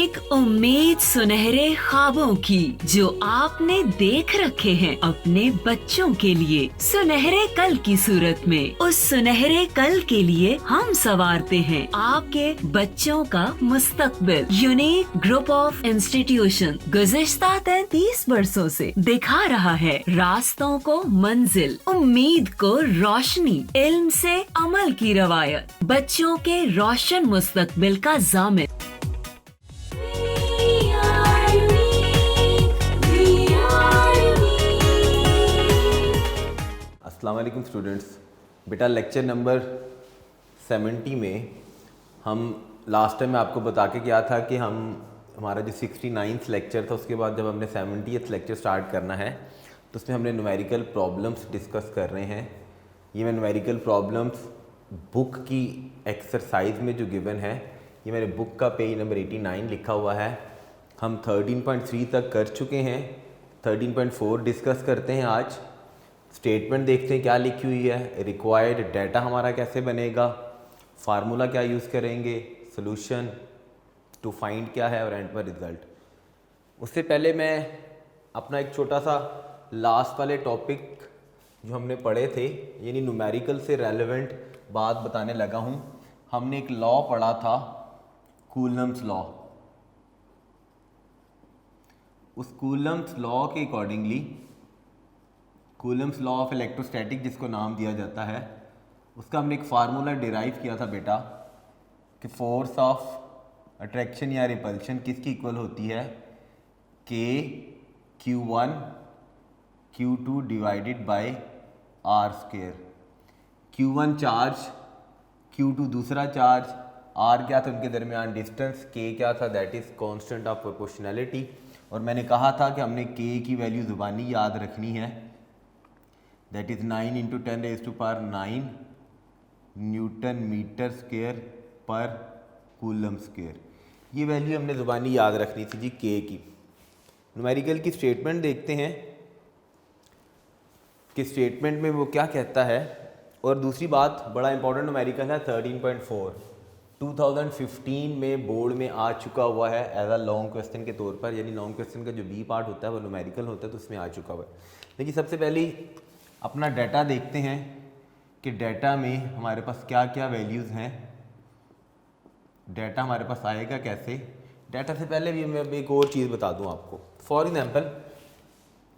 एक उम्मीद सुनहरे ख्वाबों की जो आपने देख रखे हैं अपने बच्चों के लिए, सुनहरे कल की सूरत में। उस सुनहरे कल के लिए हम संवारते हैं आपके बच्चों का मुस्तकबिल। यूनिक ग्रुप ऑफ इंस्टीट्यूशन गुज़िश्ता 33 वर्षों से दिखा रहा है रास्तों को मंजिल, उम्मीद को रोशनी, इल्म से अमल की रवायत, बच्चों के रोशन मुस्तकबिल का ज़ामिन। अस्सलाम वालेकुम स्टूडेंट्स। बेटा लेक्चर नंबर 70 में हम लास्ट टाइम आपको बता के गया था कि हमारा जो 69th लेक्चर था उसके बाद जब हमने 70th लेक्चर स्टार्ट करना है तो उसमें हमने न्यूमेरिकल प्रॉब्लम्स डिस्कस कर रहे हैं। ये मैं न्यूमेरिकल प्रॉब्लम्स बुक की एक्सरसाइज में जो गिवन है, ये मेरे बुक का पेज नंबर 89 लिखा हुआ है। हम 13.3 तक कर चुके हैं, 13.4 डिस्कस करते हैं आज। स्टेटमेंट देखते हैं क्या लिखी हुई है, रिक्वायर्ड डाटा हमारा कैसे बनेगा, फार्मूला क्या यूज़ करेंगे, सोल्यूशन टू फाइंड क्या है और एंड पर रिजल्ट। उससे पहले मैं अपना एक छोटा सा लास्ट वाले टॉपिक जो हमने पढ़े थे यानी न्यूमेरिकल से रेलेवेंट बात बताने लगा हूँ। हमने एक लॉ पढ़ा था, कूलम्स लॉ। उस कूलम्स लॉ के accordingly, Coulomb's law of electrostatic जिसको नाम दिया जाता है, उसका हमने एक फार्मूला डिराइव किया था बेटा कि फोर्स ऑफ अट्रैक्शन या रिपल्शन किसकी इक्वल होती है, के Q1 Q2 divided by R square. Q1 charge, Q2 दूसरा चार्ज, R क्या था उनके दरमियान डिस्टेंस, K क्या था that is constant of proportionality. और मैंने कहा था कि हमने K की वैल्यू ज़ुबानी याद रखनी है, that is 9 × 10⁻⁹ newton metre square per coulomb square. ये वैल्यू हमने ज़ुबानी याद रखनी थी जी K की। न्यूमेरिकल की स्टेटमेंट देखते हैं कि स्टेटमेंट में वो क्या कहता है। और दूसरी बात, बड़ा इंपॉर्टेंट न्यूमेरिकल है 13.4, 2015 में बोर्ड में आ चुका हुआ है एज अ लॉन्ग क्वेश्चन के तौर पर, यानी लॉन्ग क्वेश्चन का जो बी पार्ट होता है वो न्यूमेरिकल होता है तो उसमें आ चुका हुआ है। लेकिन सबसे पहले अपना डाटा देखते हैं कि डाटा में हमारे पास क्या क्या वैल्यूज़ हैं, डाटा हमारे पास आएगा कैसे। डाटा से पहले भी मैं एक और चीज़ बता दूं आपको। फॉर एग्जांपल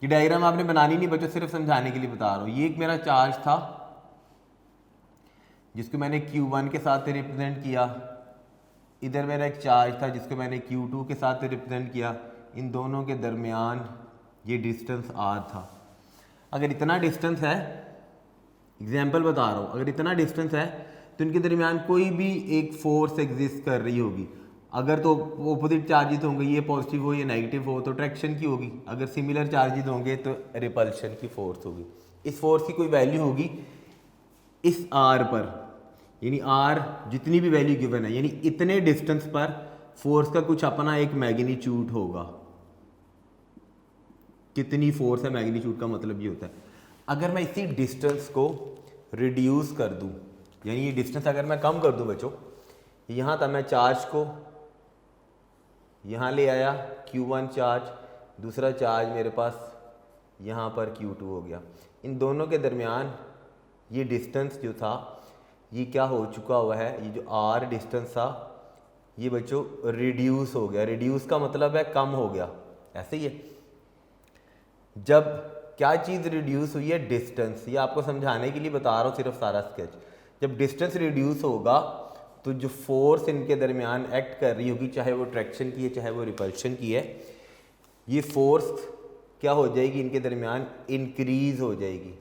ये डायग्राम आपने बनानी नहीं बच्चों, सिर्फ समझाने के लिए बता रहा हूँ। ये एक मेरा चार्ज था जिसको मैंने Q1 के साथ रिप्रेजेंट किया, इधर मेरा एक चार्ज था जिसको मैंने Q2 के साथ रिप्रेजेंट किया। इन दोनों के दरमियान ये डिस्टेंस R था। अगर इतना डिस्टेंस है, एग्जाम्पल बता रहा हूँ, अगर इतना डिस्टेंस है तो इनके दरमियान कोई भी एक फोर्स एग्जिस्ट कर रही होगी। अगर तो ऑपोजिट चार्जेस होंगे, ये पॉजिटिव हो ये नेगेटिव हो, तो अट्रैक्शन की होगी। अगर सिमिलर चार्जेस होंगे तो रिपल्शन की फोर्स होगी। इस फोर्स की कोई वैल्यू होगी इस R पर, यानी R जितनी भी वैल्यू गिवन है, यानी इतने डिस्टेंस पर फोर्स का कुछ अपना एक मैग्नीट्यूड होगा। कितनी फोर्स है, मैग्नीट्यूड का मतलब ये होता है। अगर मैं इसी डिस्टेंस को रिड्यूस कर दूं, यानी ये डिस्टेंस अगर मैं कम कर दूं बच्चों, यहाँ था मैं चार्ज को यहाँ ले आया Q1 चार्ज, दूसरा चार्ज मेरे पास यहाँ पर Q2 हो गया। इन दोनों के दरमियान ये डिस्टेंस जो था ये क्या हो चुका हुआ है, ये जो R डिस्टेंस था ये बच्चों रिड्यूस हो गया। रिड्यूस का मतलब है कम हो गया, ऐसे ही है। जब क्या चीज़ रिड्यूस हुई है, डिस्टेंस। ये आपको समझाने के लिए बता रहा हूँ सिर्फ सारा स्केच। जब डिस्टेंस रिड्यूस होगा तो जो फोर्स इनके दरमियान एक्ट कर रही होगी, चाहे वो ट्रैक्शन की है चाहे वो रिपल्शन की है, ये फोर्स क्या हो जाएगी, इनके दरमियान इंक्रीज हो जाएगी।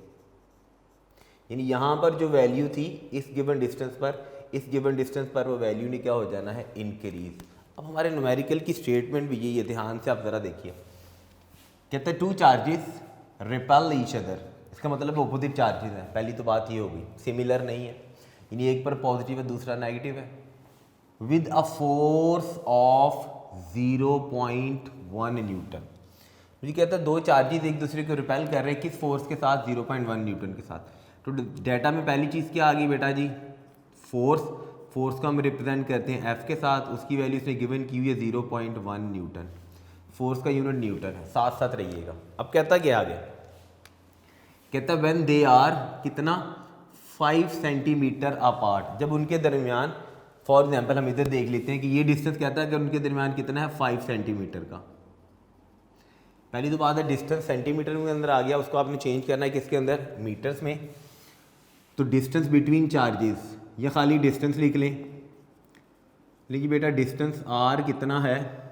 यानी यहाँ पर जो वैल्यू थी इस गिवन डिस्टेंस पर, इस गिवन डिस्टेंस पर वो वैल्यू ने क्या हो जाना है, इंक्रीज। अब हमारे न्यूमेरिकल की स्टेटमेंट भी यही है, ध्यान से आप ज़रा देखिए। कहते हैं two charges repel each other, इसका मतलब अपोजिट चार्जेस हैं। पहली तो बात ये होगी, सिमिलर नहीं है, यानी एक पर पॉजिटिव है दूसरा नेगेटिव है, with a force of 0.1 Newton. मुझे कहता है दो चार्जेस एक दूसरे को रिपेल कर रहे हैं, किस फोर्स के साथ, 0.1 न्यूटन के साथ। तो डाटा में पहली चीज़ क्या आ गई बेटा जी, फोर्स। फोर्स को हम रिप्रेजेंट करते हैं F के साथ, उसकी वैल्यू इसने गिवन की हुई है 0.1 न्यूटन। फोर्स का यूनिट न्यूटन है, साथ साथ रहिएगा। अब कहता क्या आगे, कहता व्हेन दे आर कितना 5 सेंटीमीटर अपार्ट, जब उनके दरमियान, फॉर एग्जांपल हम इधर देख लेते हैं कि ये डिस्टेंस कहता है कि उनके दरमियान कितना है 5 सेंटीमीटर का। पहली तो बात है डिस्टेंस सेंटीमीटर में अंदर आ गया, उसको आपने चेंज करना है किसके अंदर, मीटर्स में। तो डिस्टेंस बिटवीन चार्जेस, ये खाली डिस्टेंस लिख लें, लेकिन बेटा डिस्टेंस आर कितना है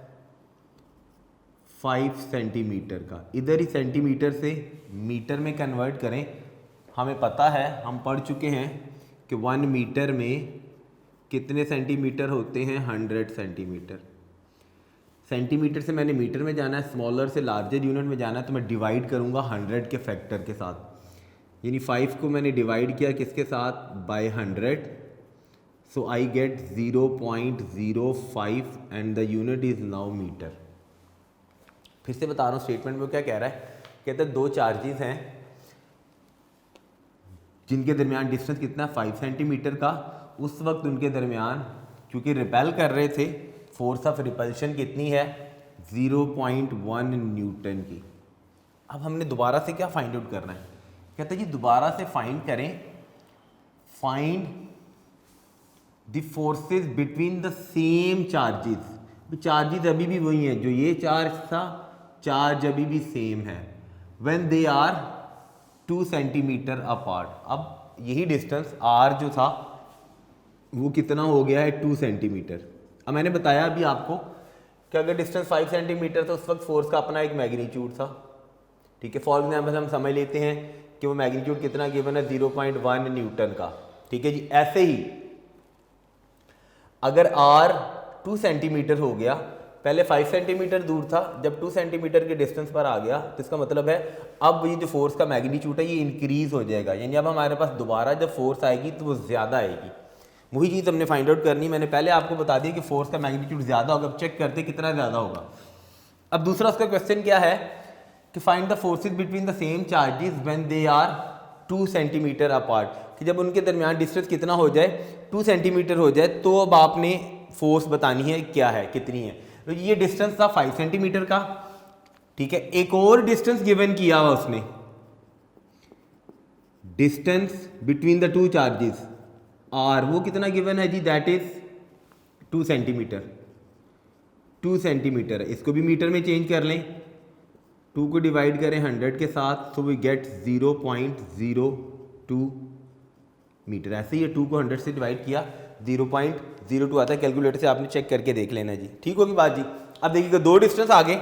5 सेंटीमीटर का। इधर ही सेंटीमीटर से मीटर में कन्वर्ट करें, हमें पता है, हम पढ़ चुके हैं कि 1 मीटर में कितने सेंटीमीटर होते हैं, 100 सेंटीमीटर। सेंटीमीटर से मैंने मीटर में जाना है, स्मॉलर से लार्जर यूनिट में जाना है, तो मैं डिवाइड करूंगा 100 के फैक्टर के साथ। यानी 5 को मैंने डिवाइड किया किसके साथ, by 100, so I get 0.05 and the unit is now metre. फिर से बता रहा हूँ स्टेटमेंट में क्या कह रहा है, कहते हैं दो चार्जेस हैं जिनके दरमियान डिस्टेंस कितना है 5 सेंटीमीटर का। उस वक्त उनके दरमियान क्योंकि रिपेल कर रहे थे, फोर्स ऑफ रिपल्शन कितनी है 0.1 न्यूटन की। अब हमने दोबारा से क्या फाइंड आउट करना है, कहते हैं जी दोबारा से फाइंड करें, find the forces between the same charges. Charges अभी भी वही हैं, जो ये चार्ज था, चार्ज अभी भी सेम है। When they are 2 centimetre apart, अब यही डिस्टेंस आर जो था वो कितना हो गया है 2 सेंटीमीटर। अब मैंने बताया अभी आपको कि अगर डिस्टेंस 5 सेंटीमीटर था उस वक्त फोर्स का अपना एक मैग्नीट्यूड था, ठीक है। फॉर एग्जाम्पल हम समझ लेते हैं कि वो मैग्नीट्यूड कितना गिवन है 0.1 न्यूटन का, ठीक है जी। ऐसे ही अगर r 2 सेंटीमीटर हो गया, पहले 5 सेंटीमीटर दूर था, जब 2 सेंटीमीटर के डिस्टेंस पर आ गया तो इसका मतलब है अब ये जो फोर्स का मैग्नीट्यूड है ये इंक्रीज हो जाएगा, यानी अब हमारे पास दोबारा जब फोर्स आएगी तो वो ज़्यादा आएगी। वही चीज़ हमने फाइंड आउट करनी। मैंने पहले आपको बता दिया कि फोर्स का मैग्नीट्यूड ज़्यादा होगा, अब चेक करते कितना ज़्यादा होगा। अब दूसरा उसका क्वेश्चन क्या है कि find the forces between the same charges when they are 2 centimetre apart, कि जब उनके दरमियान डिस्टेंस कितना हो जाए 2 सेंटीमीटर हो जाए, तो अब आपने फोर्स बतानी है क्या है, कितनी है। तो ये डिस्टेंस था 5 सेंटीमीटर का, ठीक है। एक और डिस्टेंस गिवन किया हुआ उसने, distance between the 2 charges are, वो कितना गिवन है जी, दैट इज 2 सेंटीमीटर। 2 सेंटीमीटर है, इसको भी मीटर में चेंज कर लें, 2 को डिवाइड करें 100 के साथ, तो वी गेट 0.02 मीटर। ऐसे ही 2 को 100 से डिवाइड किया 0.02 आता है, कैलकुलेटर से आपने चेक करके देख लेना जी, ठीक होगी बात जी। अब देखिएगा दो डिस्टेंस आ गए।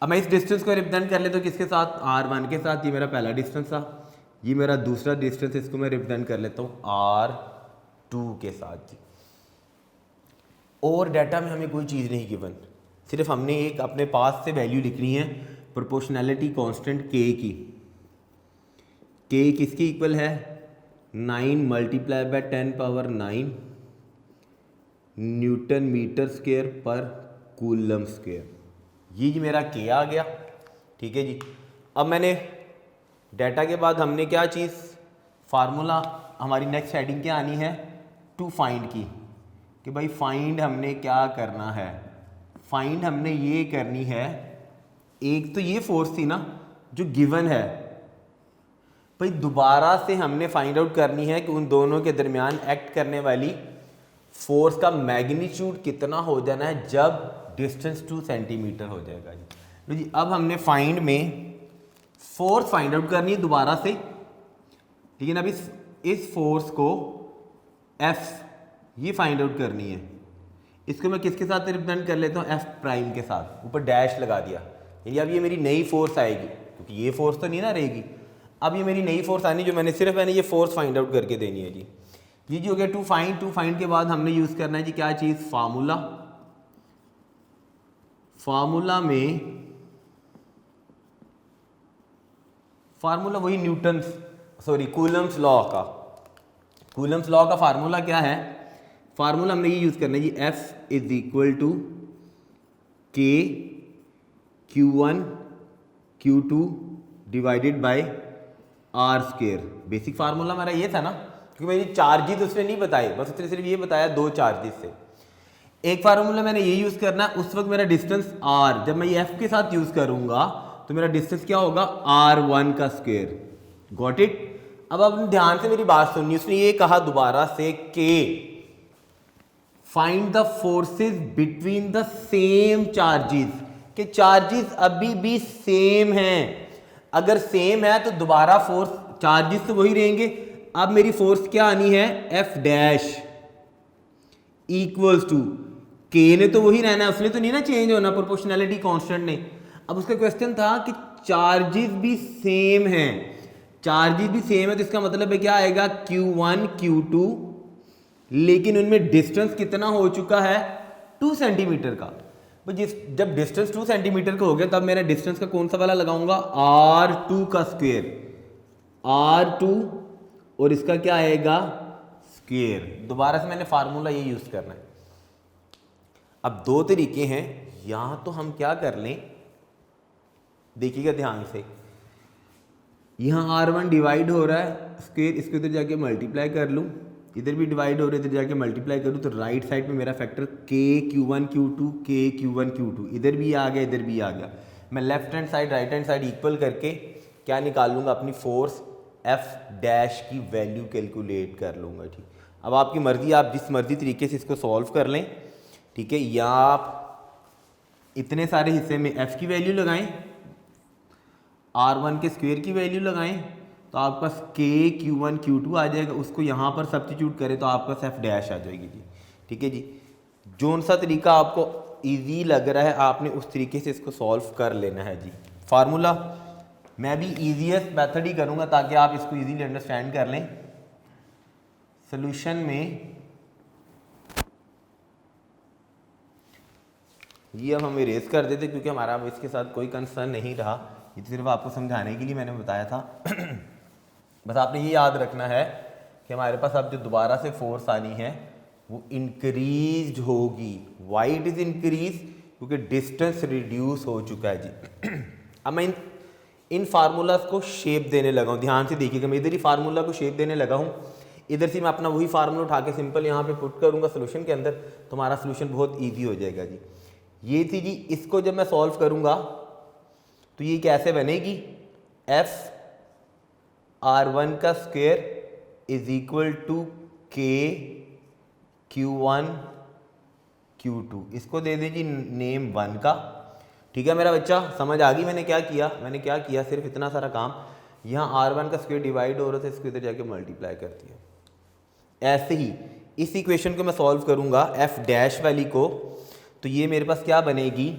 अब मैं इस डिस्टेंस को रिप्रेजेंट कर लेता हूँ किसके साथ, R1 के साथ। ये मेरा पहला डिस्टेंस था, ये मेरा दूसरा डिस्टेंस, इसको मैं रिप्रेजेंट कर लेता हूँ R2 के साथ जी। और डाटा में हमें कोई चीज़ नहीं गिवन, सिर्फ हमने एक अपने पास से वैल्यू लिखनी है प्रोपोर्शनैलिटी कांस्टेंट K की। K किसकी इक्वल है 9 multiply by 10 power 9 newton metre square per coulomb square. ये जी मेरा K आ गया, ठीक है जी। अब मैंने डाटा के बाद हमने क्या चीज़, फार्मूला, हमारी नेक्स्ट हेडिंग क्या आनी है, टू फाइंड की, कि भाई फाइंड हमने क्या करना है। फाइंड हमने ये करनी है, एक तो ये फोर्स थी ना जो गिवन है, भाई दोबारा से हमने फाइंड आउट करनी है कि उन दोनों के दरमियान एक्ट करने वाली फोर्स का मैग्नीट्यूड कितना हो जाना है जब डिस्टेंस 2 सेंटीमीटर हो जाएगा जी। तो जी अब हमने फाइंड में फोर्स फाइंड आउट करनी है दोबारा से, लेकिन अब इस फोर्स को F ये फाइंड आउट करनी है। इसको मैं किसके साथ रिप्रेजेंट कर लेता हूँ, F प्राइम के साथ, ऊपर डैश लगा दिया। यानी अब ये मेरी नई फोर्स आएगी, क्योंकि ये फोर्स तो नहीं ना रहेगी। अब ये मेरी नई फोर्स आनी, जो मैंने ये फोर्स फाइंड आउट करके देनी है जी। ये जो हो गया टू फाइंड के बाद हमने यूज़ करना है जी क्या चीज़, फार्मूला। फार्मूला वही कूलम्स लॉ का फार्मूला क्या है, फार्मूला हमने ये यूज़ करना है जी, F is equal to K Q1 Q2 divided by R square. Basic formula हमारा ये था ना, क्योंकि मैंने चार्जेस उसने नहीं बताए, बस उसने सिर्फ ये बताया 2 चार्जेस से। एक फार्मूला मैंने ये यूज़ करना है, उस वक्त मेरा डिस्टेंस r, जब मैं ये f के साथ यूज़ करूँगा तो मेरा डिस्टेंस क्या होगा, r1 का स्क्वायर। Got it. अब आपने ध्यान से मेरी बात सुननी, उसने ये कहा दोबारा से कि find the forces between the same charges, कि चार्जेस अभी भी सेम हैं। अगर सेम है तो दोबारा फोर्स, चार्जेस तो वही रहेंगे। अब मेरी फोर्स क्या आनी है, एफ डैश इक्वल्स टू, के ने तो वही रहना है, उसने तो नहीं ना चेंज होना प्रोपोर्शनैलिटी कांस्टेंट ने। अब उसका क्वेश्चन था कि चार्जेस भी सेम हैं, चार्जेस भी सेम है तो इसका मतलब है क्या आएगा, Q1 Q2, लेकिन उनमें डिस्टेंस कितना हो चुका है, 2 सेंटीमीटर का। जब डिस्टेंस 2 सेंटीमीटर का हो गया तब मेरा डिस्टेंस का कौन सा वाला लगाऊंगा, R2 का स्क्वायर, R2 और इसका क्या आएगा, स्क्वायर। दोबारा से मैंने फार्मूला ये यूज करना है। अब 2 तरीके हैं, यहां तो हम क्या कर लें, देखिएगा ध्यान से, यहाँ R1 डिवाइड हो रहा है स्क्वायर, इसको इधर जाके मल्टीप्लाई कर लूँ, इधर भी डिवाइड हो रहा है, इधर जाके मल्टीप्लाई करूँ, तो राइट साइड में मेरा factor k Q1 Q2 k Q1 Q2 इधर भी आ गया, इधर भी आ गया। मैं left hand side right hand side equal करके क्या निकाल लूँगा, अपनी फोर्स F डैश की वैल्यू कैलकुलेट कर लूँगा। ठीक, अब आपकी मर्जी, आप जिस मर्जी तरीके से इसको सॉल्व कर लें। ठीक है, या आप इतने सारे हिस्से में F की वैल्यू लगाएं, R1 के स्क्वायर की वैल्यू लगाएं, तो आपके पास k Q1 Q2 आ जाएगा, उसको यहाँ पर सब्स्टिट्यूट करें तो आपका F डैश आ जाएगी जी। ठीक है जी, जोन सा तरीका आपको इजी लग रहा है आपने उस तरीके से इसको सॉल्व कर लेना है जी। फार्मूला मैं भी ईजीएस्ट मेथड ही करूँगा ताकि आप इसको इजीली अंडरस्टैंड कर लें। सोल्यूशन में ये अब हम इरेज कर देते क्योंकि हमारा अब इसके साथ कोई कंसर्न नहीं रहा, ये सिर्फ आपको समझाने के लिए मैंने बताया था। बस आपने ये याद रखना है कि हमारे पास अब जो दोबारा से फोर्स आनी है वो इंक्रीज होगी। वाई इट इज इंक्रीज, क्योंकि डिस्टेंस रिड्यूस हो चुका है जी। अब मैं इन फार्मूलाज को शेप देने लगा हूँ, ध्यान से देखिएगा, मैं इधर ही फार्मूला को शेप देने लगा हूँ। इधर से मैं अपना वही फार्मूला उठा के सिंपल यहाँ पे पुट करूँगा सोल्यूशन के अंदर, तो हमारा सोल्यूशन बहुत ईजी हो जाएगा जी। ये थी जी, इसको जब मैं सॉल्व करूँगा तो ये कैसे बनेगी, F R1 का square is equal to K Q1 Q2, इसको दे दीजिए नेम 1 का। ठीक है मेरा बच्चा, समझ आ गई मैंने क्या किया, सिर्फ इतना सारा काम, यहाँ R1 का स्क्वायर डिवाइड हो रहा था, इसको इधर जाके मल्टीप्लाई कर दिया। ऐसे ही इस इक्वेशन को मैं सॉल्व करूँगा F डैश वाली को, तो ये मेरे पास क्या बनेगी,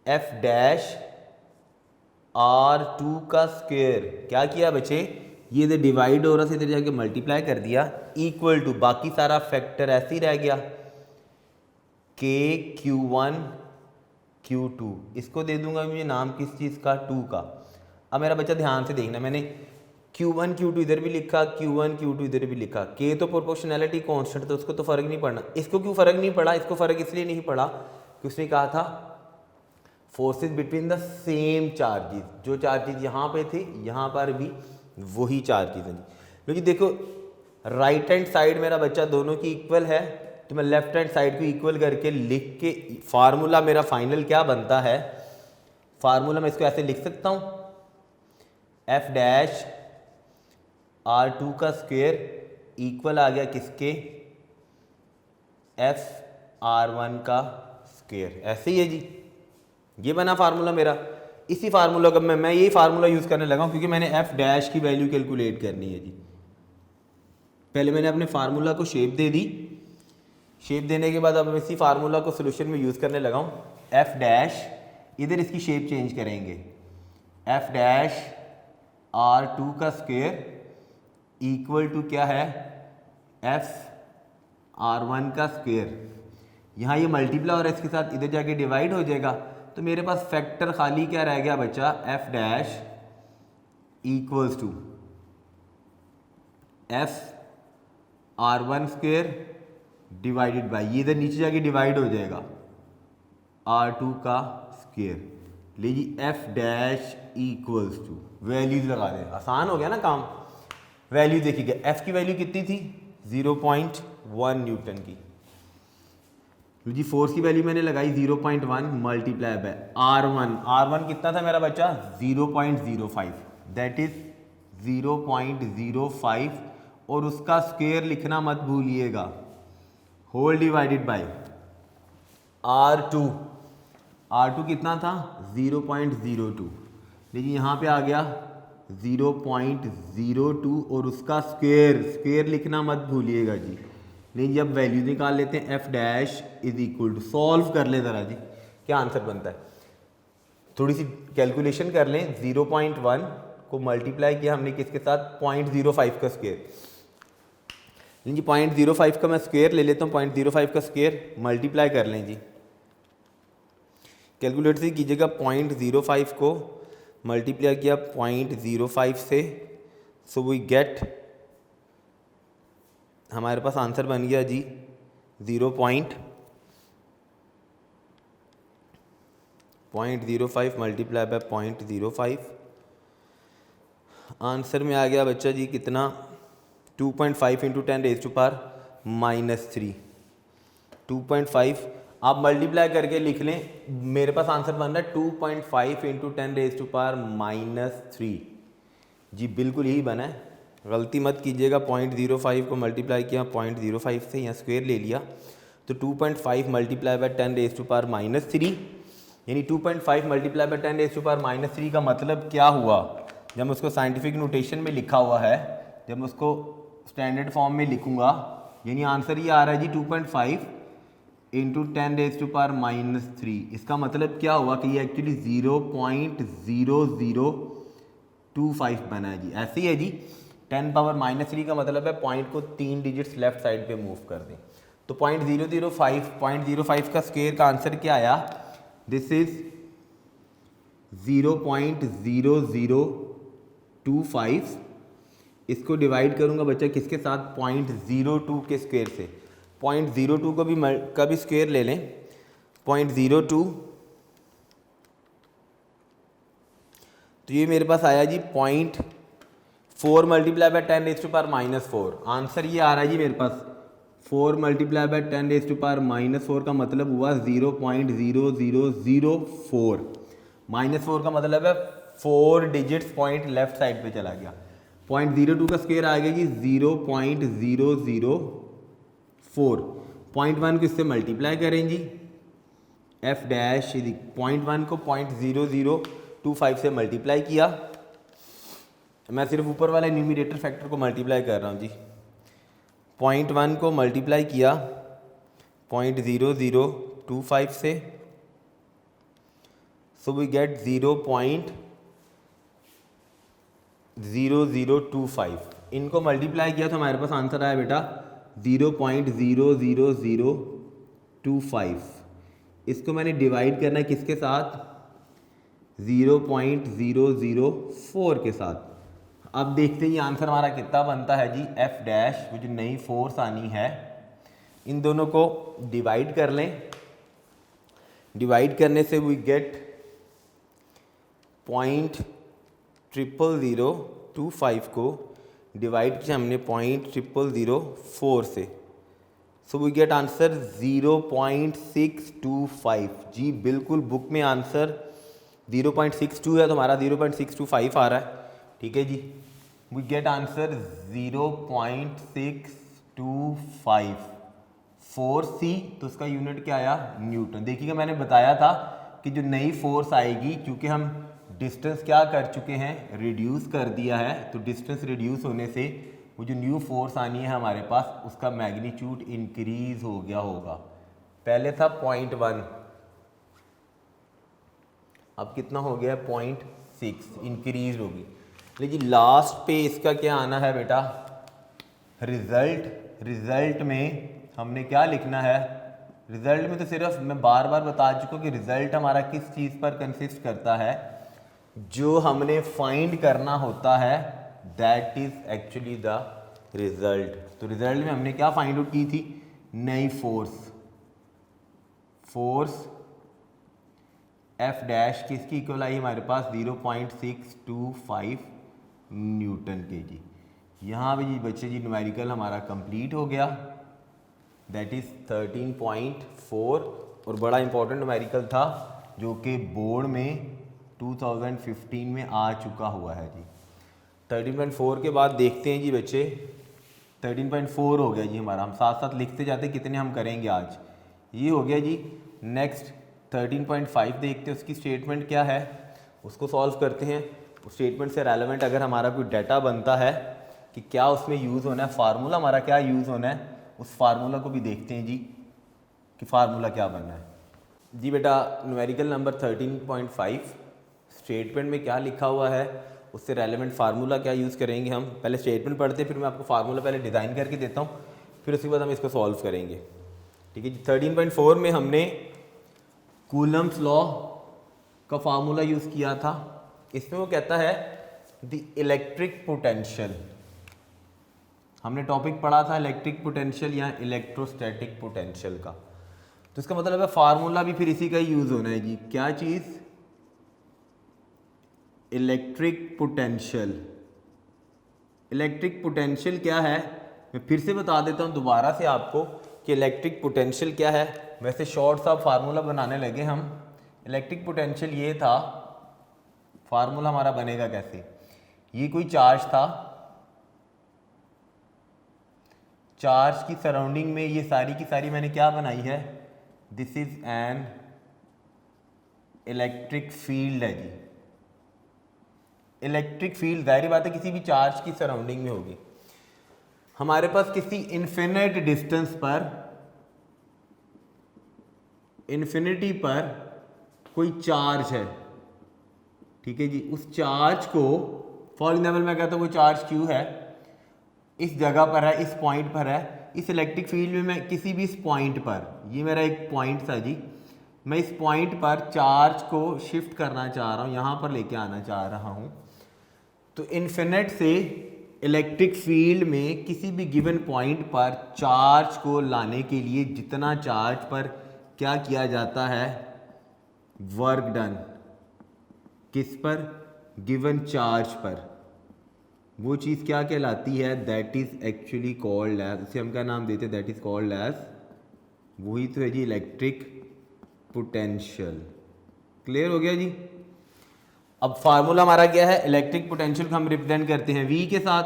F डैश R2 का स्क्वायर, क्या किया बच्चे, ये इधर डिवाइड हो रहा था, इधर जाके मल्टीप्लाई कर दिया, इक्वल टू बाकी सारा फैक्टर ऐसे ही रह गया, K Q1 Q2, इसको दे दूंगा मुझे नाम किस चीज़ का, 2 का। अब मेरा बच्चा ध्यान से देखना, मैंने Q1 Q2 इधर भी लिखा, Q1 Q2 इधर भी लिखा, K तो प्रोपोर्शनैलिटी कांस्टेंट, तो उसको तो फ़र्क नहीं पड़ना। इसको क्यों फ़र्क नहीं पड़ा, इसको फ़र्क इसलिए नहीं पड़ा कि उसने कहा था forces between the same charges, जो चार्जेस यहाँ पे थे यहाँ पर भी वही चार्जेस हैं। क्योंकि देखो राइट हैंड साइड मेरा बच्चा दोनों की इक्वल है, तो मैं लेफ्ट हैंड साइड को इक्वल करके लिख के फार्मूला मेरा फाइनल क्या बनता है, फार्मूला मैं इसको ऐसे लिख सकता हूँ, F डैश R2 का स्क्वायर इक्वल आ गया किसके, F R1 का स्क्वायर। ऐसे ही है जी, ये बना फार्मूला मेरा। इसी फार्मूला का मैं यही फार्मूला यूज़ करने लगा हूँ क्योंकि मैंने F डैश की वैल्यू कैलकुलेट करनी है जी। पहले मैंने अपने फार्मूला को शेप दे दी, शेप देने के बाद अब इसी फार्मूला को सोल्यूशन में यूज़ करने लगा हूँ। F डैश, इधर इसकी शेप चेंज करेंगे, F डैश R2 का स्क्वायर इक्वल टू क्या है, F R1 का स्क्वायर। यहाँ ये मल्टीप्लाई हो रहा है इसके साथ, इधर जाके डिवाइड हो जाएगा, तो मेरे पास फैक्टर खाली क्या रह गया बच्चा, F dash equals to F R1 square divided by, ये इधर नीचे जाके डिवाइड हो जाएगा R2 का स्क्वायर। लीजिए F dash equals to, values लगा दें, आसान हो गया ना काम। वैल्यू देखिएगा, एफ की वैल्यू कितनी थी 0.1 न्यूटन की। जी फोर्स की वैल्यू मैंने लगाई 0.1 मल्टीप्लाई बाय R1 कितना था मेरा बच्चा 0.05, दैट इज 0.05 और उसका स्क्वायर लिखना मत भूलिएगा, होल डिवाइडेड बाय R2 कितना था 0.02। देखिए यहाँ पे आ गया 0.02 और उसका स्क्वायर लिखना मत भूलिएगा जी। नहीं जी, अब वैल्यू निकाल लेते हैं, F dash is equal to, solve कर ले ज़रा जी क्या आंसर बनता है। थोड़ी सी कैलकुलेशन कर लें, 0.1 को मल्टीप्लाई किया हमने किसके साथ 0.05 का स्क्वायर। जी 0.05 का मैं स्क्वायर ले लेता हूँ, 0.05 का स्क्वायर मल्टीप्लाई कर लें जी, कैलकुलेटर से कीजिएगा। 0.05 को मल्टीप्लाई किया 0.05 से, सो वी गेट, हमारे पास आंसर बन गया जी 0.05 मल्टीप्लाई बाय 0.05। आंसर में आ गया बच्चा जी कितना 2.5 इंटू 10⁻³ 2.5 आप मल्टीप्लाई करके लिख लें, मेरे पास आंसर बन रहा है 2.5 इंटू 10⁻³ जी, बिल्कुल यही बना है, गलती मत कीजिएगा। 0.05 को मल्टीप्लाई किया 0.05 से, यहाँ स्क्वायर ले लिया तो 2.5 मल्टीप्लाई बाय 10⁻³ यानी 2.5 मल्टीप्लाई बाय 10⁻³ का मतलब क्या हुआ, जब मैं उसको साइंटिफिक नोटेशन में लिखा हुआ है, जब मैं उसको स्टैंडर्ड फॉर्म में लिखूंगा, यानी आंसर ये आ रहा है जी 2.5 इंटू 10⁻³ इसका मतलब क्या हुआ कि ये एक्चुअली 0.0025 बना है जी। ऐसे ही है जी, 10⁻³ का मतलब है पॉइंट को 3 डिजिट्स लेफ्ट साइड पे मूव कर दें, तो 0.005 का स्क्वायर का आंसर क्या आया, दिस इज 0.0025। इसको डिवाइड करूंगा बच्चा किसके साथ 0.02 के स्क्वायर से, 0.02 को भी कभी स्क्वायर ले लें 0.02, तो ये मेरे पास आया जी 0.4 मल्टीप्लाई बाय 10⁻⁻⁴। आंसर ये आ रहा है जी मेरे पास 4 मल्टीप्लाई बाय 10⁻⁻⁴ का मतलब हुआ 0.0004, -4 का मतलब है 4 डिजिट्स पॉइंट लेफ्ट साइड पे चला गया। 0.02 का स्क्वायर आ गया जी 0.004, 0.1 को इससे मल्टीप्लाई करें जी, एफ डैश 0.1 को 0.0025 से मल्टीप्लाई किया, मैं सिर्फ ऊपर वाले न्यूमरेटर फैक्टर को मल्टीप्लाई कर रहा हूँ जी। 0.1 को मल्टीप्लाई किया 0.0025 से, सो वी गेट 0.0025। इनको मल्टीप्लाई किया तो हमारे पास आंसर आया बेटा 0.00025। इसको मैंने डिवाइड करना है किसके साथ 0.004 के साथ। अब देखते हैं ये आंसर हमारा कितना बनता है जी, एफ डैश वो जो नई फोर्स आनी है, इन दोनों को डिवाइड कर लें, डिवाइड करने से वी गेट 0.00025 को डिवाइड किया हमने 0.004 से, सो वी गेट आंसर 0.625 जी, बिल्कुल बुक में आंसर 0.62 है तो हमारा 0.625 आ रहा है, ठीक है जी। वी गेट आंसर 0.625 4C, तो उसका यूनिट क्या आया न्यूटन। देखिएगा मैंने बताया था कि जो नई फोर्स आएगी, क्योंकि हम डिस्टेंस क्या कर चुके हैं रिड्यूस कर दिया है, तो डिस्टेंस रिड्यूस होने से वो जो न्यू फोर्स आनी है हमारे पास उसका मैग्नीट्यूड इंक्रीज हो गया होगा। पहले था 0.1, अब कितना हो गया 0.6, इंक्रीज होगी। लेकिन लास्ट पे इसका क्या आना है बेटा रिजल्ट में हमने क्या लिखना है, रिजल्ट में तो सिर्फ मैं बार बार बता चुका हूँ कि रिजल्ट हमारा किस चीज़ पर कंसिस्ट करता है, जो हमने फाइंड करना होता है that is actually the result. तो रिजल्ट में हमने क्या फाइंड आउट की थी, नई फोर्स एफ डैश किसकी इक्वल आई हमारे पास 0.625 न्यूटन के जी। यहाँ पे जी बच्चे जी न्यूमेरिकल हमारा कंप्लीट हो गया, दैट इज़ 13.4। और बड़ा इंपॉर्टेंट न्यूमेरिकल था जो कि बोर्ड में 2015 में आ चुका हुआ है जी। 13.4 के बाद देखते हैं जी बच्चे, 13.4 हो गया जी हमारा, हम साथ साथ लिखते जाते कितने हम करेंगे आज। ये हो गया जी। नेक्स्ट 13.5 देखते हैं उसकी स्टेटमेंट क्या है, उसको सॉल्व करते हैं। उस स्टेटमेंट से रेलेवेंट अगर हमारा कोई डाटा बनता है कि क्या उसमें यूज़ होना है, फार्मूला हमारा क्या यूज़ होना है, उस फार्मूला को भी देखते हैं जी कि फार्मूला क्या बनना है जी। बेटा न्यूमेरिकल नंबर 13.5 स्टेटमेंट में क्या लिखा हुआ है, उससे रेलेवेंट फार्मूला क्या यूज़ करेंगे हम। पहले स्टेटमेंट पढ़ते हैं, फिर मैं आपको फार्मूला पहले डिज़ाइन करके देता हूँ, फिर उसके बाद हम इसको सॉल्व करेंगे। ठीक है जी। 13.4 में हमने कूलम्स लॉ का फार्मूला यूज़ किया था। इसमें वो कहता है द इलेक्ट्रिक पोटेंशियल, हमने टॉपिक पढ़ा था इलेक्ट्रिक पोटेंशियल या इलेक्ट्रोस्टैटिक पोटेंशियल का। तो इसका मतलब है फार्मूला भी फिर इसी का ही यूज़ होना है जी। क्या चीज़, इलेक्ट्रिक पोटेंशियल। इलेक्ट्रिक पोटेंशियल क्या है, मैं फिर से बता देता हूँ दोबारा से आपको कि इलेक्ट्रिक पोटेंशियल क्या है। वैसे शॉर्ट सा फार्मूला बनाने लगे हम। इलेक्ट्रिक पोटेंशियल ये था, फार्मूला हमारा बनेगा कैसे, ये कोई चार्ज था, चार्ज की सराउंडिंग में ये सारी की सारी मैंने क्या बनाई है, this is an electric field है जी। इलेक्ट्रिक फील्ड जाहिर बात है किसी भी चार्ज की सराउंडिंग में होगी। हमारे पास किसी इन्फिनिट डिस्टेंस पर, इन्फिनिटी पर कोई चार्ज है, ठीक है जी। उस चार्ज को फॉर एग्जाम्पल मैं कहता हूँ कोई चार्ज क्यू है, इस जगह पर है, इस पॉइंट पर है। इस इलेक्ट्रिक फील्ड में मैं किसी भी इस पॉइंट पर, ये मेरा एक पॉइंट था जी, मैं इस पॉइंट पर चार्ज को शिफ्ट करना चाह रहा हूँ, यहाँ पर लेके आना चाह रहा हूँ। तो इन्फिनिट से इलेक्ट्रिक फील्ड में किसी भी गिवन पॉइंट पर चार्ज को लाने के लिए जितना चार्ज पर क्या किया जाता है, वर्क डन, किस पर, गिवन चार्ज पर, वो चीज़ क्या कहलाती है, that is actually called as, उसे हम क्या नाम देते हैं, दैट इज़ कॉल्ड एज, वही तो है जी इलेक्ट्रिक पोटेंशियल। क्लियर हो गया जी। अब फार्मूला हमारा क्या है, इलेक्ट्रिक पोटेंशियल को हम रिप्रेजेंट करते हैं V के साथ,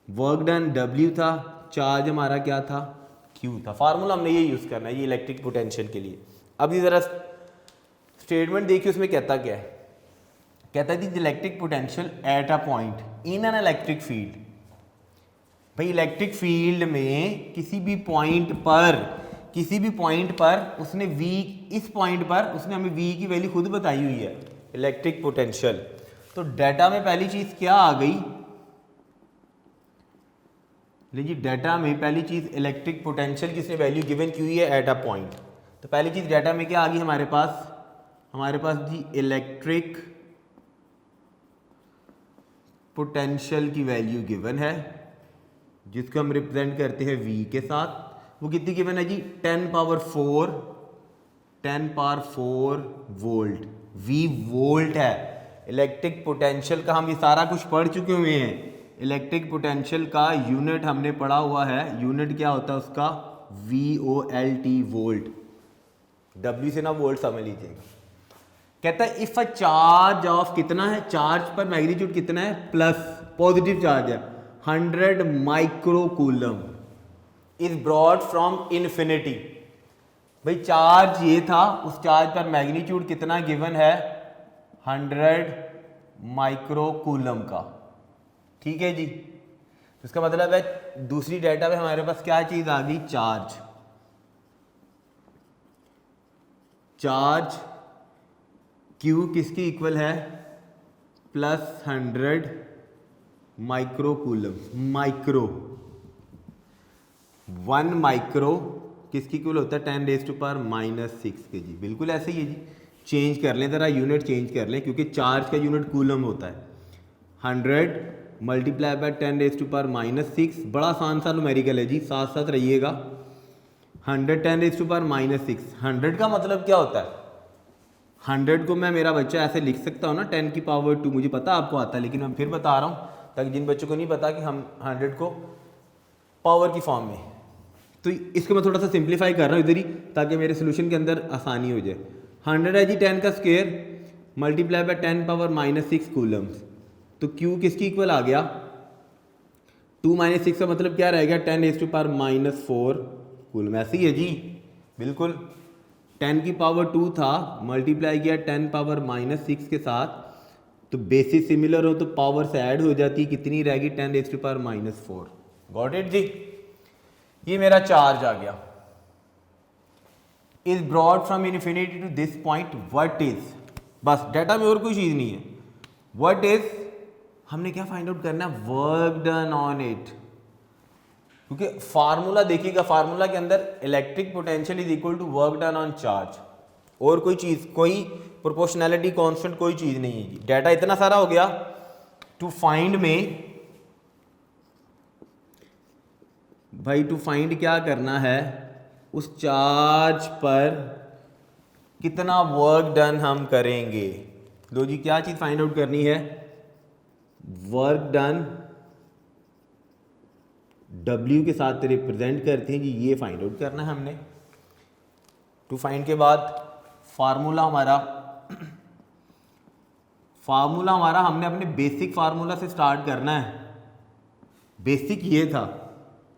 वर्क डन W था, चार्ज हमारा क्या था, Q था। फार्मूला हमने ये यूज़ करना है ये इलेक्ट्रिक पोटेंशियल के लिए। अब ये ज़रा स्टेटमेंट देखिए उसमें कहता क्या है, कहता है the electric potential at a point in an electric field. भाई इलेक्ट्रिक फील्ड में किसी भी पॉइंट पर उसने V, इस पॉइंट पर उसने हमें V की वैल्यू खुद बताई हुई है, इलेक्ट्रिक पोटेंशियल। तो डाटा में पहली चीज क्या आ गई, लीजिए डाटा में पहली चीज इलेक्ट्रिक पोटेंशियल की वैल्यू गिवन की हुई है एट अ पॉइंट। तो पहली चीज डाटा में क्या आ गई हमारे पास जी इलेक्ट्रिक पोटेंशियल की वैल्यू गिवन है, जिसको हम रिप्रेजेंट करते हैं V के साथ। वो कितनी गिवन है जी, 10 पावर 4 वोल्ट। V वोल्ट है। इलेक्ट्रिक पोटेंशियल का हम ये सारा कुछ पढ़ चुके हुए हैं। इलेक्ट्रिक पोटेंशियल का यूनिट हमने पढ़ा हुआ है, यूनिट क्या होता है उसका, VOLT, वोल्ट। W से ना वोल्ट समझ लीजिएगा। कहता है इफ अ चार्ज ऑफ, कितना है चार्ज पर मैग्नीट्यूड कितना है, प्लस, पॉजिटिव चार्ज है, 100 micro coulomb is brought from infinity. भाई चार्ज ये था, उस चार्ज पर मैग्नीट्यूड कितना गिवन है, 100 माइक्रो कूलम का। ठीक है जी। तो इसका मतलब है दूसरी डाटा में हमारे पास क्या चीज आ गई, चार्ज Q किसकी इक्वल है, plus 100 micro coulomb. Micro, 1 micro किसकी इक्वल होता है, 10⁻⁻⁻⁶ के जी। बिल्कुल ऐसे ही है जी। चेंज कर लें ज़रा, यूनिट चेंज कर लें, क्योंकि चार्ज का यूनिट कूलम होता है। 100 मल्टीप्लाई बाय 10⁻⁻⁶, बड़ा आसान सा न्यूमेरिकल है जी, साथ साथ रहिएगा। 100 10⁻⁻⁶, 100 का मतलब क्या होता है, 100 को मैं मेरा बच्चा ऐसे लिख सकता हूँ ना 10 की पावर 2, मुझे पता आपको आता है, लेकिन मैं फिर बता रहा हूँ ताकि जिन बच्चों को नहीं पता कि हम 100 को पावर की फॉर्म में, तो इसको मैं थोड़ा सा सिंप्लीफाई कर रहा हूँ इधर ही ताकि मेरे सोल्यूशन के अंदर आसानी हो जाए। 100 है जी 10 का square multiply by 10 power -6 Coulomb's, तो Q किसकी इक्वल आ गया 2 - 6 का मतलब क्या रहेगा 10⁻⁻4 कूलम, ऐसे ही है जी बिल्कुल। 10 की पावर 2 था, मल्टीप्लाई किया 10 पावर -6 के साथ, तो बेसिस सिमिलर हो तो पावर से ऐड हो जाती है, कितनी रहेगी 10⁻⁻4। गॉट इट जी। ये मेरा चार्ज आ गया। Is brought from infinity to this point, what is, बस डाटा में और कोई चीज नहीं है, व्हाट इज, हमने क्या फाइंड आउट करना है, वर्क डन ऑन इट। क्योंकि फार्मूला देखिएगा, फार्मूला के अंदर electric potential is equal to work done on charge, और कोई चीज, कोई प्रोपोर्शनैलिटी कांस्टेंट, कोई चीज नहीं है। डाटा इतना सारा हो गया। टू फाइंड में भाई, टू फाइंड क्या करना है, उस चार्ज पर कितना वर्क डन हम करेंगे। लो जी, क्या चीज फाइंड आउट करनी है, वर्क डन W के साथ रिप्रेजेंट करते हैं जी, ये फाइंड आउट करना है हमने। टू फाइंड के बाद फार्मूला हमारा हमने अपने बेसिक फार्मूला से स्टार्ट करना है। बेसिक ये था,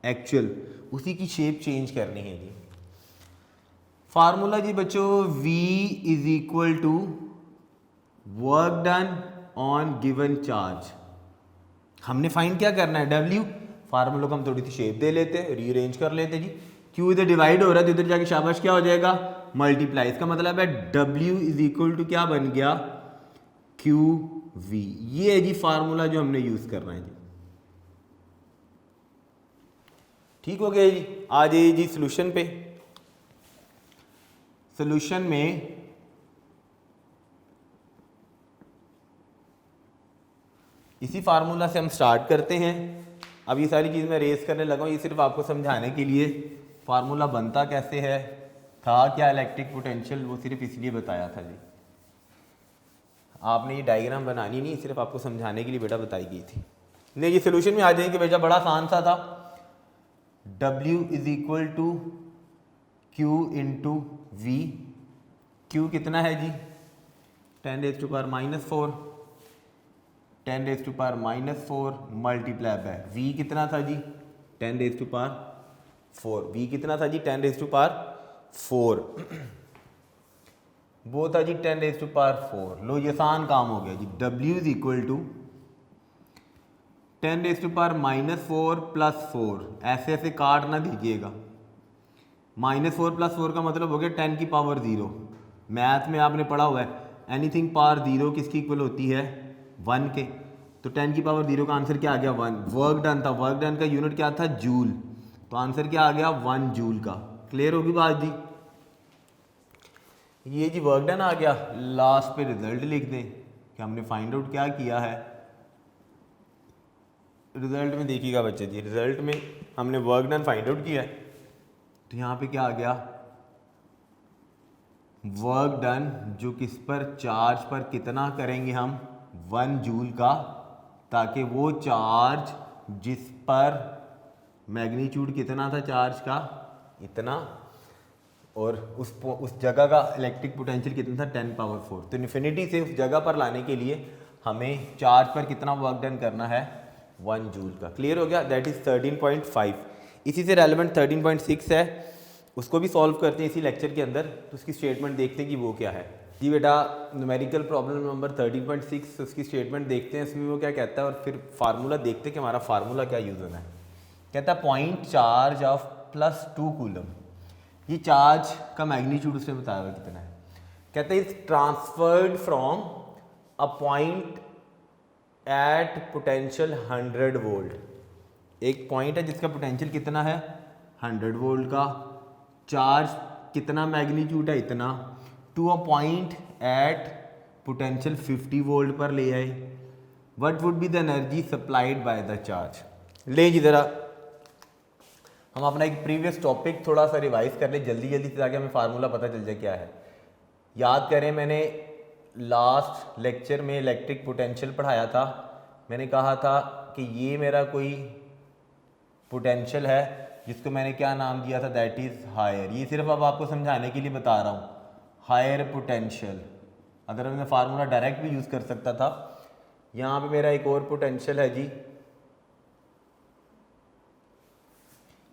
एक्चुअल उसी की शेप चेंज करनी है जी। फार्मूला जी बच्चों, V is equal to work done on given charge. हमने फाइंड क्या करना है, W। फार्मूला को हम थोड़ी सी शेप दे लेते हैं, रीअरेंज कर लेते हैं जी। Q इधर डिवाइड हो रहा है तो इधर जाके शाबाश क्या हो जाएगा, मल्टीप्लाई। इसका मतलब है W इज इक्वल टू क्या बन गया, QV। ये है जी फार्मूला जो हमने यूज करना है जी। ठीक हो गया जी। आ जाइए जी सोल्यूशन पे। सोल्यूशन में इसी फार्मूला से हम स्टार्ट करते हैं। अब ये सारी चीज़ मैं रेस करने लगा हूँ, ये सिर्फ आपको समझाने के लिए, फार्मूला बनता कैसे है, था क्या इलेक्ट्रिक पोटेंशियल, वो सिर्फ इसलिए बताया था जी। आपने ये डायग्राम बनानी नहीं, सिर्फ आपको समझाने के लिए बेटा बताई गई थी। नहीं, ये सोल्यूशन में आ जाएंगे बेटा, बड़ा आसान सा था। W is equal to Q into V। Q कितना है जी 10⁻⁻4, 10⁻⁻4 मल्टीप्लाई बाय V कितना था जी 10⁻4। V कितना था जी 10⁻4, वो था जी 10⁻4। लो ये आसान काम हो गया जी। W is equal to 10⁻⁻4 plus 4, ऐसे ऐसे काट ना दीजिएगा। -4 + 4 का मतलब हो गया 10 की पावर 0। मैथ में आपने पढ़ा हुआ है, एनीथिंग पावर 0 किसकी इक्वल होती है 1 के। तो 10 की पावर 0 का आंसर क्या आ गया 1। वर्क डन था, वर्क डन का यूनिट क्या था जूल, तो आंसर क्या आ गया 1 जूल का। क्लियर होगी बात जी। ये जी वर्क डन आ गया। लास्ट पे रिजल्ट लिख दें कि हमने फाइंड आउट क्या किया है। रिजल्ट में देखिएगा बच्चे जी, रिजल्ट में हमने वर्क डन फाइंड आउट किया है, तो यहाँ पे क्या आ गया, वर्क डन जो किस पर, चार्ज पर कितना करेंगे हम 1 जूल का, ताकि वो चार्ज जिस पर मैग्नीट्यूड कितना था चार्ज का इतना, और उस जगह का इलेक्ट्रिक पोटेंशियल कितना था 10⁻4। तो इन्फिनिटी से उस जगह पर लाने के लिए हमें चार्ज पर कितना वर्क डन करना है 1 जूल का। क्लियर हो गया, दैट इज 13.5। इसी से रेलेवेंट 13.6 है, उसको भी सॉल्व करते हैं इसी लेक्चर के अंदर। तो उसकी स्टेटमेंट देखते हैं कि वो क्या है जी बेटा। न्यूमेरिकल प्रॉब्लम नंबर 13.6, उसकी स्टेटमेंट देखते हैं इसमें वो क्या कहता है, और फिर फार्मूला देखते हैं कि हमारा फार्मूला क्या यूज़ होना है। कहता है पॉइंट चार्ज ऑफ +2 कूलम, ये चार्ज का मैग्नीट्यूड उसने बताया हुआ कितना है। कहते हैं is transferred from a point at potential 100 volt. एक पॉइंट है जिसका पोटेंशियल कितना है 100 वोल्ट का, चार्ज कितना मैग्नीट्यूड है इतना, to a point at potential 50 volt पर ले आए। What would be the energy supplied by the charge. ले जी जरा हम अपना एक प्रीवियस टॉपिक थोड़ा सा रिवाइज कर ले जल्दी जल्दी से, ताकि हमें फार्मूला पता चल जाए क्या है। याद करें मैंने लास्ट लेक्चर में इलेक्ट्रिक पोटेंशियल पढ़ाया था। मैंने कहा था कि ये मेरा कोई पोटेंशियल है जिसको मैंने क्या नाम दिया था, दैट इज़ हायर। ये सिर्फ अब आपको समझाने के लिए बता रहा हूँ, हायर पोटेंशियल। अगर मैं फार्मूला डायरेक्ट भी यूज़ कर सकता था। यहाँ पे मेरा एक और पोटेंशियल है जी,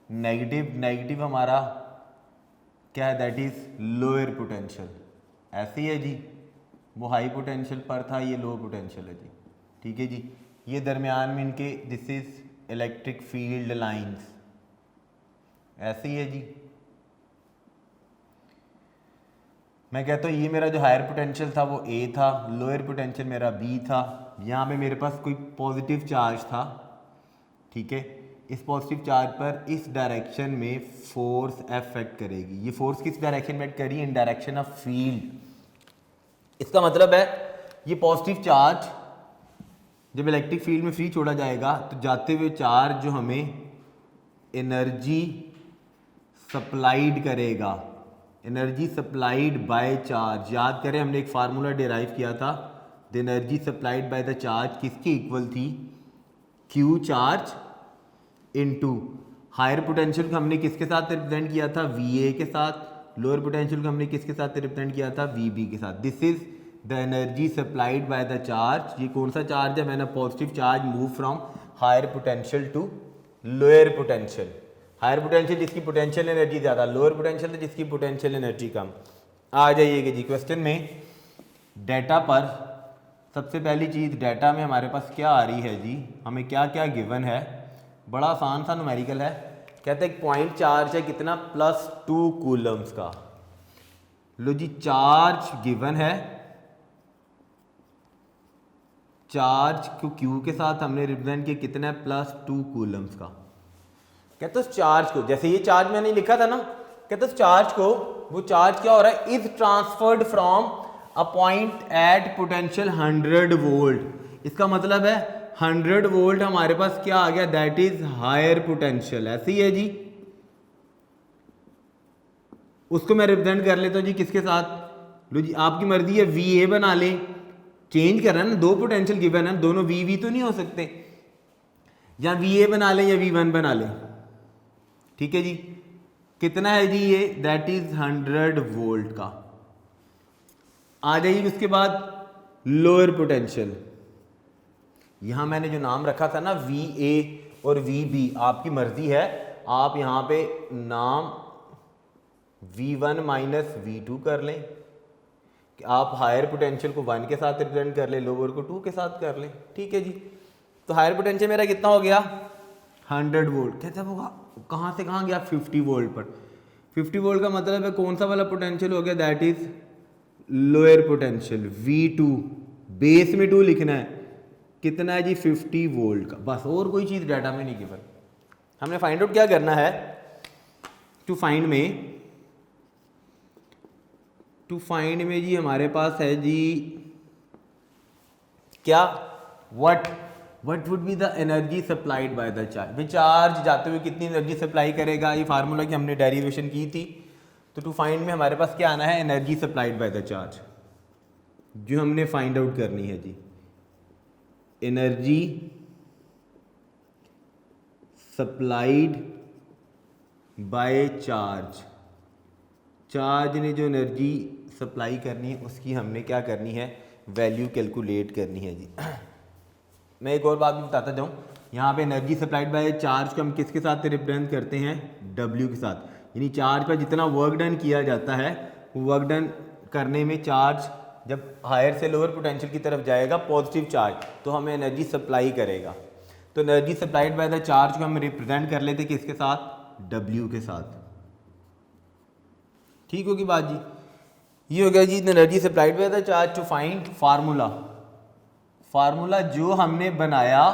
नेगेटिव। नेगेटिव हमारा क्या है, दैट इज़ लोअर पोटेंशियल। ऐसे ही है जी, वो हाई पोटेंशियल पर था, ये लो पोटेंशियल है जी। ठीक है जी, ये दरमियान में इनके this is electric field lines, ऐसे ही है जी। मैं कहता हूँ ये मेरा जो हायर पोटेंशियल था वो ए था, लोअर पोटेंशियल मेरा बी था। यहाँ पे मेरे पास कोई पॉजिटिव चार्ज था, ठीक है। इस पॉजिटिव चार्ज पर इस डायरेक्शन में फोर्स अफेक्ट करेगी। ये फोर्स किस डायरेक्शन में अफेक्ट करी, इन डायरेक्शन ऑफ फील्ड। इसका मतलब है ये पॉजिटिव चार्ज जब इलेक्ट्रिक फील्ड में फ्री छोड़ा जाएगा तो जाते हुए चार्ज जो हमें एनर्जी सप्लाइड करेगा, एनर्जी सप्लाइड बाय चार्ज। याद करें हमने एक फार्मूला डिराइव किया था, the energy supplied by the charge किसकी इक्वल थी, Q charge into higher potential को हमने किसके साथ रिप्रेजेंट किया था, वी ए के साथ। लोअर पोटेंशियल को हमने किसके साथ रिप्रेजेंट किया था, वी बी के साथ। This is the energy supplied by the charge. ये कौन सा चार्ज है, मैंने positive charge move from higher potential to lower potential. Higher potential जिसकी पोटेंशियल एनर्जी ज़्यादा, लोअर पोटेंशियल जिसकी पोटेंशियल एनर्जी कम। आ जाइएगा जी क्वेश्चन में। डाटा पर सबसे पहली चीज़, डाटा में हमारे पास क्या आ रही है जी, हमें क्या क्या गिवन है। बड़ा आसान सा न्यूमेरिकल है। कहते हैं एक पॉइंट चार्ज है कितना, +2 कूलम्स का। लो जी, चार्ज गिवन है, चार्ज को क्यू के साथ हमने रिप्रेजेंट किया कितना है, +2 कूलम्स का। कहते उस चार्ज को, जैसे ये चार्ज मैंने लिखा था ना, कहते उस चार्ज को, वो चार्ज क्या हो रहा है, is transferred from a point at potential 100 volt. इसका मतलब है 100 वोल्ट हमारे पास क्या आ गया, दैट इज हायर पोटेंशियल। ऐसे ही है जी, उसको मैं रिप्रेजेंट कर लेता हूँ जी किसके साथ। लो जी, आपकी मर्जी है, वी ए बना ले, चेंज करना है ना, दो पोटेंशियल गिवन है, दोनों वी वी तो नहीं हो सकते। या वी ए बना ले या वी वन बना ले, ठीक है जी। कितना है जी ये, दैट इज 100 वोल्ट का। आ जाइए उसके बाद लोअर पोटेंशियल। यहां मैंने जो नाम रखा था ना, वी ए और वी बी, आपकी मर्जी है, आप यहां पे नाम V1 माइनस V2 कर लें, कि आप हायर पोटेंशियल को 1 के साथ रिप्रेजेंट कर ले, लोअर को 2 के साथ कर लें, ठीक है जी। तो हायर पोटेंशियल मेरा कितना हो गया, 100 वोल्ट। कहते हैं वो कहाँ से कहाँ गया, 50 वोल्ट पर। 50 वोल्ट का मतलब है कौन सा वाला पोटेंशियल हो गया, that is lower potential, V2। Base में 2 लिखना है, कितना है जी, 50 वोल्ट का। बस, और कोई चीज़ डाटा में नहीं गिवन। हमने फाइंड आउट क्या करना है, टू फाइंड में जी हमारे पास है जी क्या, what would be the energy supplied by the charge. Charge जाते हुए कितनी एनर्जी सप्लाई करेगा, ये फार्मूला की हमने डेरिवेशन की थी। तो टू फाइंड में हमारे पास क्या आना है, energy supplied by the charge, जो हमने फाइंड आउट करनी है जी। Energy supplied by charge, charge ने जो एनर्जी सप्लाई करनी है उसकी हमने क्या करनी है, वैल्यू कैलकुलेट करनी है जी। मैं एक और बात भी बताता जाऊँ, यहाँ पे एनर्जी सप्लाइड बाय चार्ज को हम किसके साथ रिप्रेजेंट करते हैं, W के साथ। यानी चार्ज पर जितना वर्क डन किया जाता है, वो वर्क डन करने में चार्ज जब हायर से लोअर पोटेंशियल की तरफ जाएगा, पॉजिटिव चार्ज, तो हमें एनर्जी सप्लाई करेगा। तो energy supplied by the charge को हम रिप्रेजेंट कर लेते किसके साथ, W के साथ। ठीक होगी बात जी। ये हो गया जी energy supplied by the charge. To find formula जो हमने बनाया,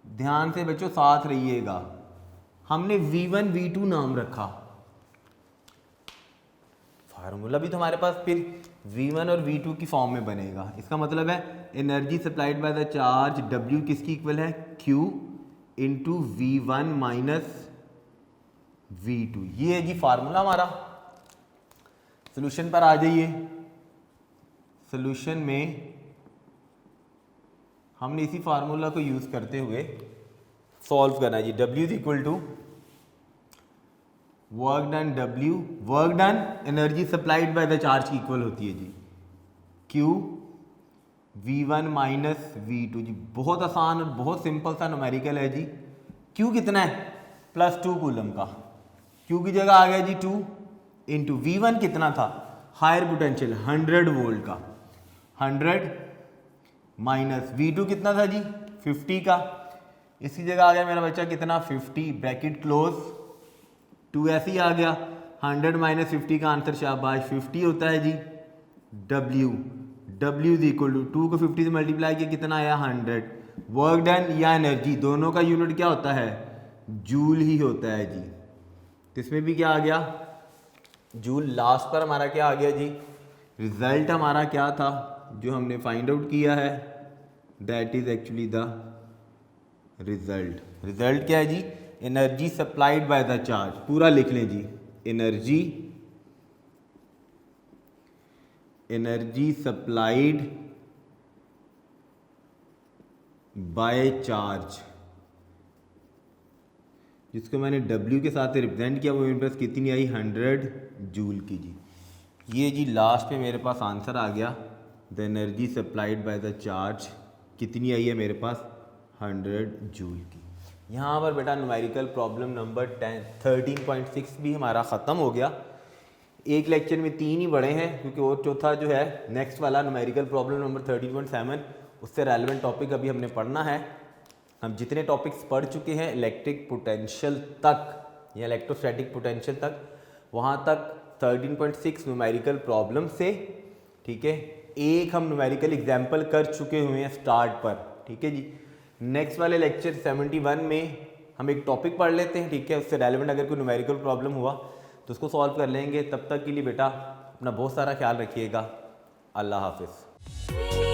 ध्यान से बच्चों साथ रहिएगा, हमने V1 V2 नाम रखा। फार्मूला भी तो हमारे पास फिर V1 और V2 की फॉर्म में बनेगा। इसका मतलब है energy supplied by the charge W किसकी इक्वल है, Q into V1 minus V2। ये है जी फार्मूला हमारा। सोल्यूशन पर आ जाइए। सोल्यूशन में हमने इसी फार्मूला को यूज़ करते हुए सॉल्व करना है जी। W is equal to work done, W work done energy supplied by the charge की इक्वल होती है जी Q V1 माइनस V2 जी। बहुत आसान और बहुत सिंपल सा न्यूमेरिकल है जी। Q कितना है? +2 कूलम का। Q की जगह आ गया जी 2 इंटू V1 कितना था? हायर पोटेंशियल 100 वोल्ट का, 100 माइनस V2 कितना था जी? 50 का। इसकी जगह आ गया मेरा बच्चा कितना? 50 ब्रैकेट क्लोज, 2 ऐसे ही आ गया। 100 माइनस 50 का आंसर शाबाश 50 होता है जी। W इज इक्वल टू 2 को 50 से मल्टीप्लाई किया कितना आया? 100। वर्क डन या एनर्जी दोनों का यूनिट क्या होता है? जूल ही होता है जी। तो इसमें भी क्या आ गया? जूल। लास्ट पर हमारा क्या आ गया जी? रिजल्ट हमारा क्या था जो हमने फाइंड आउट किया है? That is actually the result. Result क्या है जी? Energy supplied by the charge. पूरा लिख लें जी। एनर्जी सप्लाइड बाय चार्ज, जिसको मैंने W के साथ रिप्रेजेंट किया, वो मेरे पास कितनी आई? 100 जूल की जी। ये जी लास्ट में मेरे पास आंसर आ गया। The energy supplied by the charge कितनी आई है मेरे पास? 100 जूल की। यहाँ पर बेटा न्यूमेरिकल प्रॉब्लम नंबर 13.6 भी हमारा ख़त्म हो गया। एक लेक्चर में 3 ही बड़े हैं, क्योंकि और चौथा जो है नेक्स्ट वाला न्यूमेरिकल प्रॉब्लम नंबर 13.7, उससे रेलेवेंट टॉपिक अभी हमने पढ़ना है। हम जितने टॉपिक्स पढ़ चुके हैं इलेक्ट्रिक पोटेंशियल तक या इलेक्ट्रोस्टैटिक पोटेंशियल तक, वहाँ तक 13.6 न्यूमेरिकल प्रॉब्लम से, ठीक है, एक हम न्यूमेरिकल एग्जाम्पल कर चुके हुए हैं स्टार्ट पर, ठीक है जी। नेक्स्ट वाले लेक्चर 71 में हम एक टॉपिक पढ़ लेते हैं, ठीक है, उससे रेलेवेंट अगर कोई न्यूमेरिकल प्रॉब्लम हुआ तो उसको सॉल्व कर लेंगे। तब तक के लिए बेटा अपना बहुत सारा ख्याल रखिएगा। अल्लाह हाफिज़।